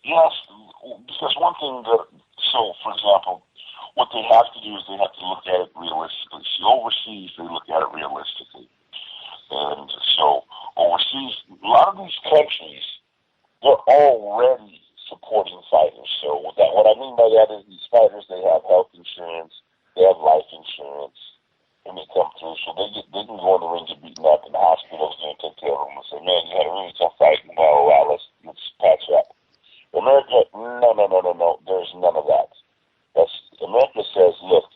Yes, because one thing that, so for example, what they have to do is they have to look at it realistically. See, overseas, they look at it realistically. And so overseas, a lot of these countries, they're already supporting fighters. So what I mean by that is these fighters, they have health insurance, they have life insurance, and they come through. So they can go in the ring and beaten up, and the hospital's going to take care of them and say, man, you had a really tough fight. Well, let's patch up. America, no. There's none of that. America says, look,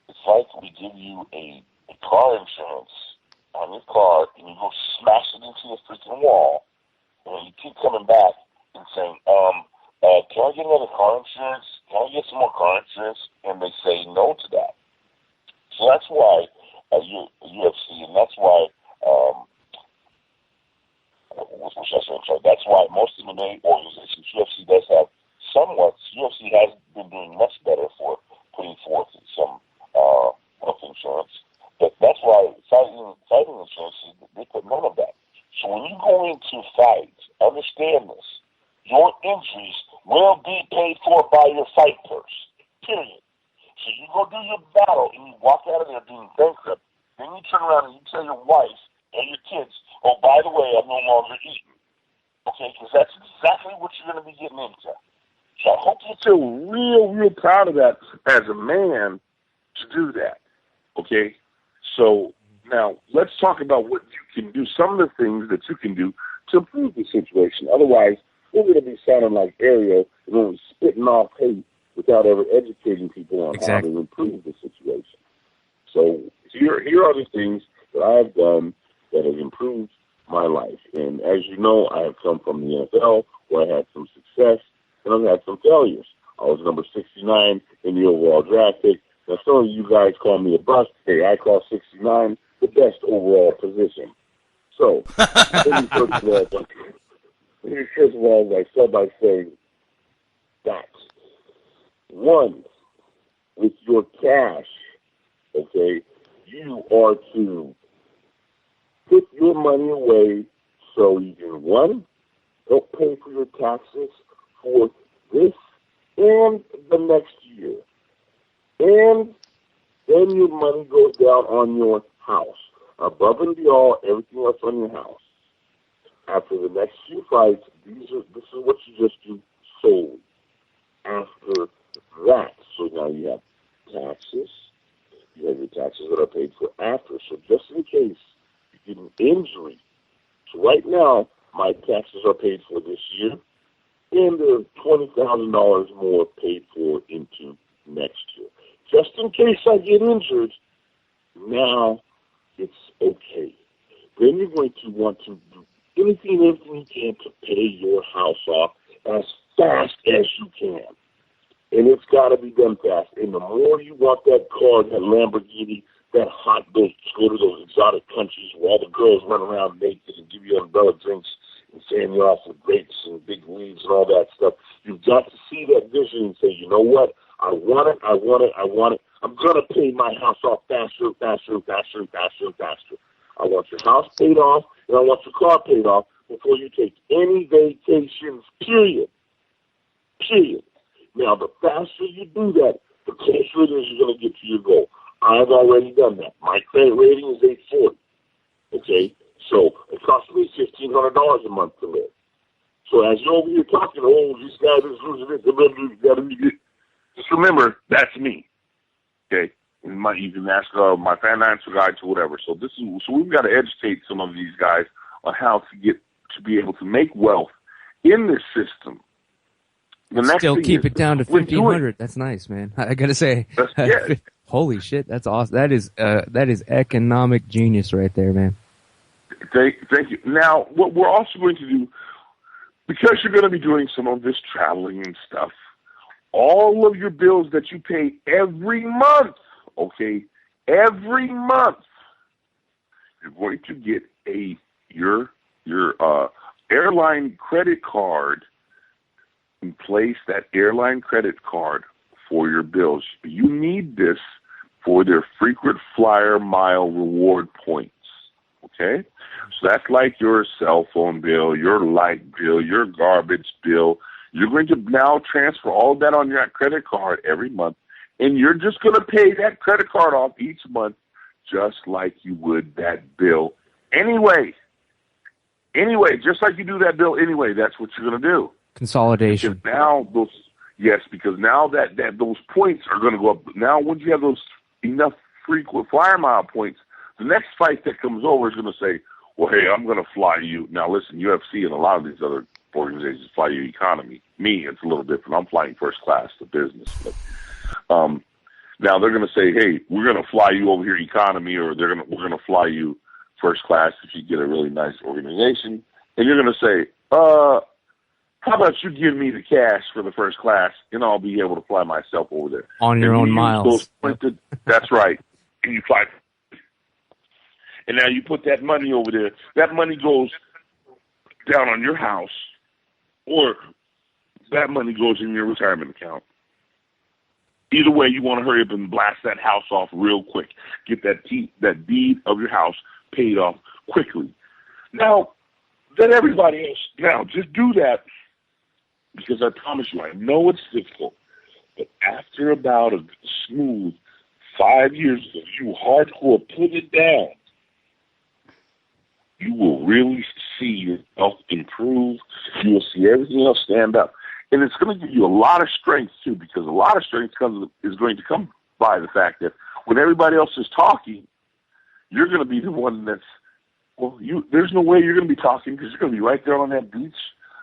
it's like we give you a car insurance on your car, and you go smash it into the freaking wall, and then you keep coming back and saying, can I get another car insurance? Can I get some more car insurance? And they say no to that. So that's why UFC, and that's why, that's why most of the main organizations, UFC does have somewhat, UFC has been doing much better for putting forth some health insurance. But that's why fighting insurance, they put none of that. So when you go into fights, understand this. Your injuries will be paid for by your fight purse. Period. So you go do your battle and you walk out of there being bankrupt. Then you turn around and you tell your wife and your kids, oh, by the way, I'm no longer eating. Okay, because that's exactly what you're going to be getting into. So I hope you feel real proud of that as a man to do that. Okay? So now let's talk about what you can do, some of the things that you can do to improve the situation. Otherwise, we're going to be sounding like Ariel and only spitting off hate without ever educating people on how to improve the situation. So here are the things that I have done that have improved my life. And as you know, I have come from the NFL where I had some success and I've had some failures. I was number 69 in the overall draft pick. Now, some of you guys call me a bust. Hey, I call 69 the best overall position. So, let me first of all, I start by saying that, one, with your cash, okay, you are to put your money away so you can, one, help pay for your taxes for this and the next year. And then your money goes down on your house. Above and beyond everything else on your house. After the next few fights, this is what you just do solely. After that, so now you have taxes. You have your taxes that are paid for after. So just in case you get an injury. So right now, my taxes are paid for this year, and there are $20,000 more paid for into next year. Just in case I get injured, now it's okay. Then you're going to want to do anything you can to pay your house off as fast as you can. And it's got to be done fast. And the more you want that car, that Lamborghini, that hot boat, go to those exotic countries where all the girls run around naked and give you umbrella drinks and fan you off with grapes and big leaves and all that stuff. You've got to see that vision and say, you know what? I want it. I'm going to pay my house off faster. I want your house paid off, and I want your car paid off before you take any vacations, period. Now, the faster you do that, the closer it is you're going to get to your goal. I've already done that. My credit rating is 840. Okay? So it costs me $1,500 a month to live. So as you're over here talking, oh, this guy is losing it, just remember, that's me. Okay? You can ask my financial guide to whatever. So we've got to educate some of these guys on how to be able to make wealth in this system. Still keep it down to 1,500. That's nice, man. I gotta say, holy shit, that's awesome. That is economic genius right there, man. Thank you. Now, what we're also going to do, because you're going to be doing some of this traveling and stuff, all of your bills that you pay every month, okay, every month, you're going to get your airline credit card and place that airline credit card for your bills. You need this for their frequent flyer mile reward points, okay? So that's like your cell phone bill, your light bill, your garbage bill, You're going to now transfer all of that on your credit card every month, and you're just going to pay that credit card off each month just like you would that bill anyway. Anyway, just like you do that bill anyway, that's what you're going to do. Consolidation. Because now because now that those points are going to go up. Now, once you have those enough frequent flyer mile points, the next flight that comes over is going to say, well, hey, I'm going to fly you. Now, listen, UFC and a lot of these other organizations fly you economy. Me, it's a little different. I'm flying first class to business. But now they're going to say, hey, we're going to fly you over here economy, or we're going to fly you first class if you get a really nice organization. And you're going to say, how about you give me the cash for the first class, and I'll be able to fly myself over there. On your own miles. That's right. And you fly. And now you put that money over there. That money goes down on your house, or that money goes in your retirement account. Either way, you want to hurry up and blast that house off real quick. Get that deed of your house paid off quickly. Now, let everybody else. Now, just do that. Because I promise you, I know it's difficult, but after about a smooth 5 years of you hardcore put it down, you will really see your health improve. You will see everything else stand up. And it's going to give you a lot of strength, too, because a lot of strength is going to come by the fact that when everybody else is talking, you're going to be the one that's, there's no way you're going to be talking because you're going to be right there on that beach,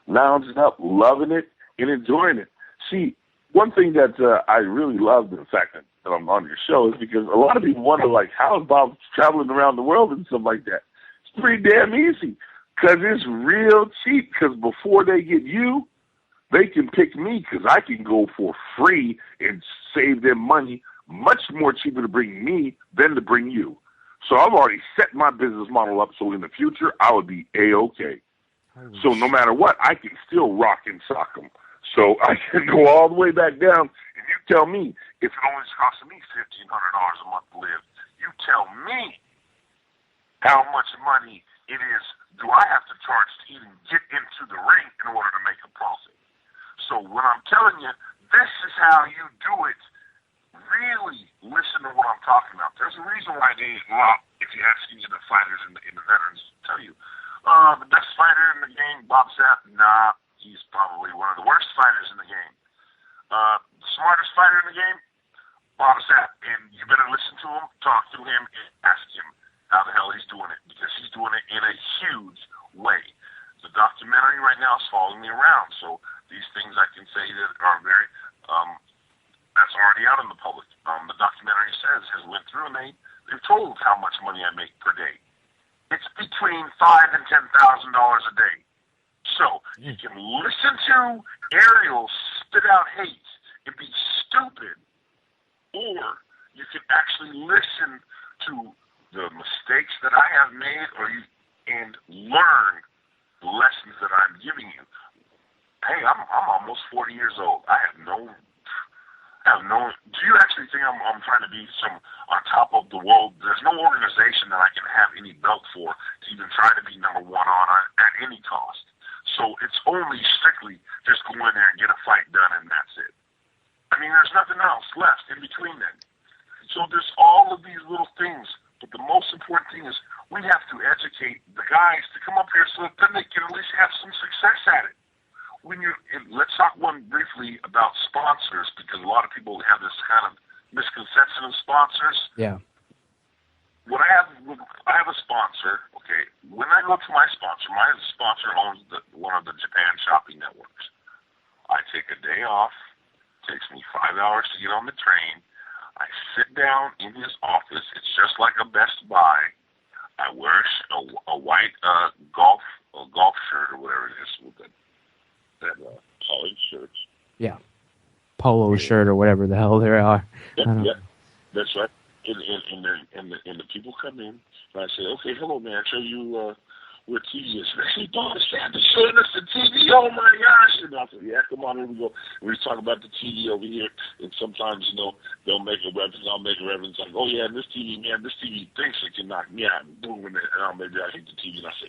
lounging up, loving it, and enjoying it. See, one thing that I really love the fact that I'm on your show is because a lot of people wonder, like, how is Bob traveling around the world and stuff like that? It's pretty damn easy because it's real cheap because before they get you, they can pick me because I can go for free and save them money much more cheaper to bring me than to bring you. So I've already set my business model up so in the future I would be A-OK. So no matter what, I can still rock and sock them. So I can go all the way back down, and you tell me if it only costing me $1,500 a month to live, you tell me how much money it is do I have to charge to even get into the ring in order to make a profit. So when I'm telling you, this is how you do it, really listen to what I'm talking about. There's a reason why if you ask any of the fighters and the veterans, tell you, the best fighter in the game, Bob Sapp, nah, he's probably one of the worst fighters in the game. The smartest fighter in the game, Bob Sapp, and you better listen to him, talk to him, and ask him how the hell he's doing it, because he's doing it in a huge way. The documentary right now is following me around, so these things I can say that are very, that's already out in the public. The documentary has went through, and they've told how much money I make per day. It's between $5,000 and $10,000 a day. So you can listen to Ariel spit out hate and be stupid, or you can actually listen to the mistakes that I have made, and learn the lessons that I'm giving you. Hey, I'm almost 40 years old. I have no. Do you actually think I'm trying to be some on top of the world? There's no organization that I can have any belt for to even try to be number one on at any cost. So it's only strictly just go in there and get a fight done, and that's it. I mean, there's nothing else left in between then. So there's all of these little things, but the most important thing is we have to educate the guys to come up here so that then they can at least have some success at it. Let's talk briefly about sponsors, because a lot of people have this kind of misconception of sponsors. Yeah. When I have a sponsor, okay, when I go to my sponsor owns one of the Japan shopping networks. I take a day off. It takes me 5 hours to get on the train. I sit down in his office. It's just like a Best Buy. I wear a white golf shirt or whatever it is with that collared shirts. Yeah, polo shirt or whatever the hell there are. Yeah, that's right. And the people come in, and I say, okay, hello, man. So you where TV is? They say, Bob, they're showing us the TV. Oh my gosh! And I said, yeah, come on, here we go. And we talk about the TV over here, and sometimes they'll make a reference. I'll make a reference like, oh yeah, this TV thinks it can knock me out. And boom, and maybe I hit the TV, and I say,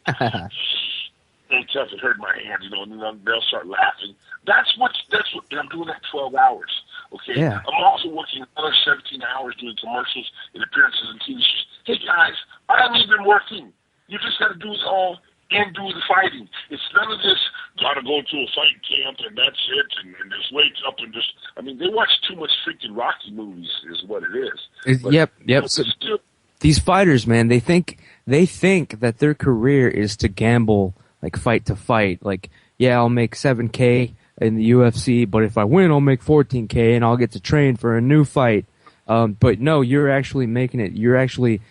Hey, tough, it hurt my hand, and then they'll start laughing. That's what, and I'm doing that 12 hours. Okay? Yeah. I'm also working another 17 hours doing commercials and appearances in TV shows. Hey, guys, I haven't even been working. You just got to do it all and do the fighting. It's none of this, got to go to a fight camp and that's it, and just wake up and just, they watch too much freaking Rocky movies is what it is. Yep. So, these fighters, man, they think that their career is to gamble, like fight to fight. Like, yeah, I'll make $7K in the UFC, but if I win, I'll make $14K and I'll get to train for a new fight. But no, you're actually making it. You're actually,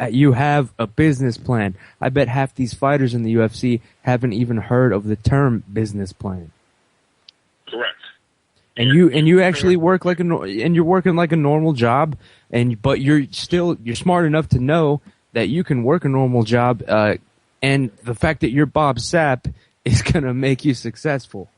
you have a business plan. I bet half these fighters in the UFC haven't even heard of the term business plan. Correct. And you actually work and you're working like a normal job, but you're smart enough to know that you can work a normal job, and the fact that you're Bob Sapp is gonna make you successful.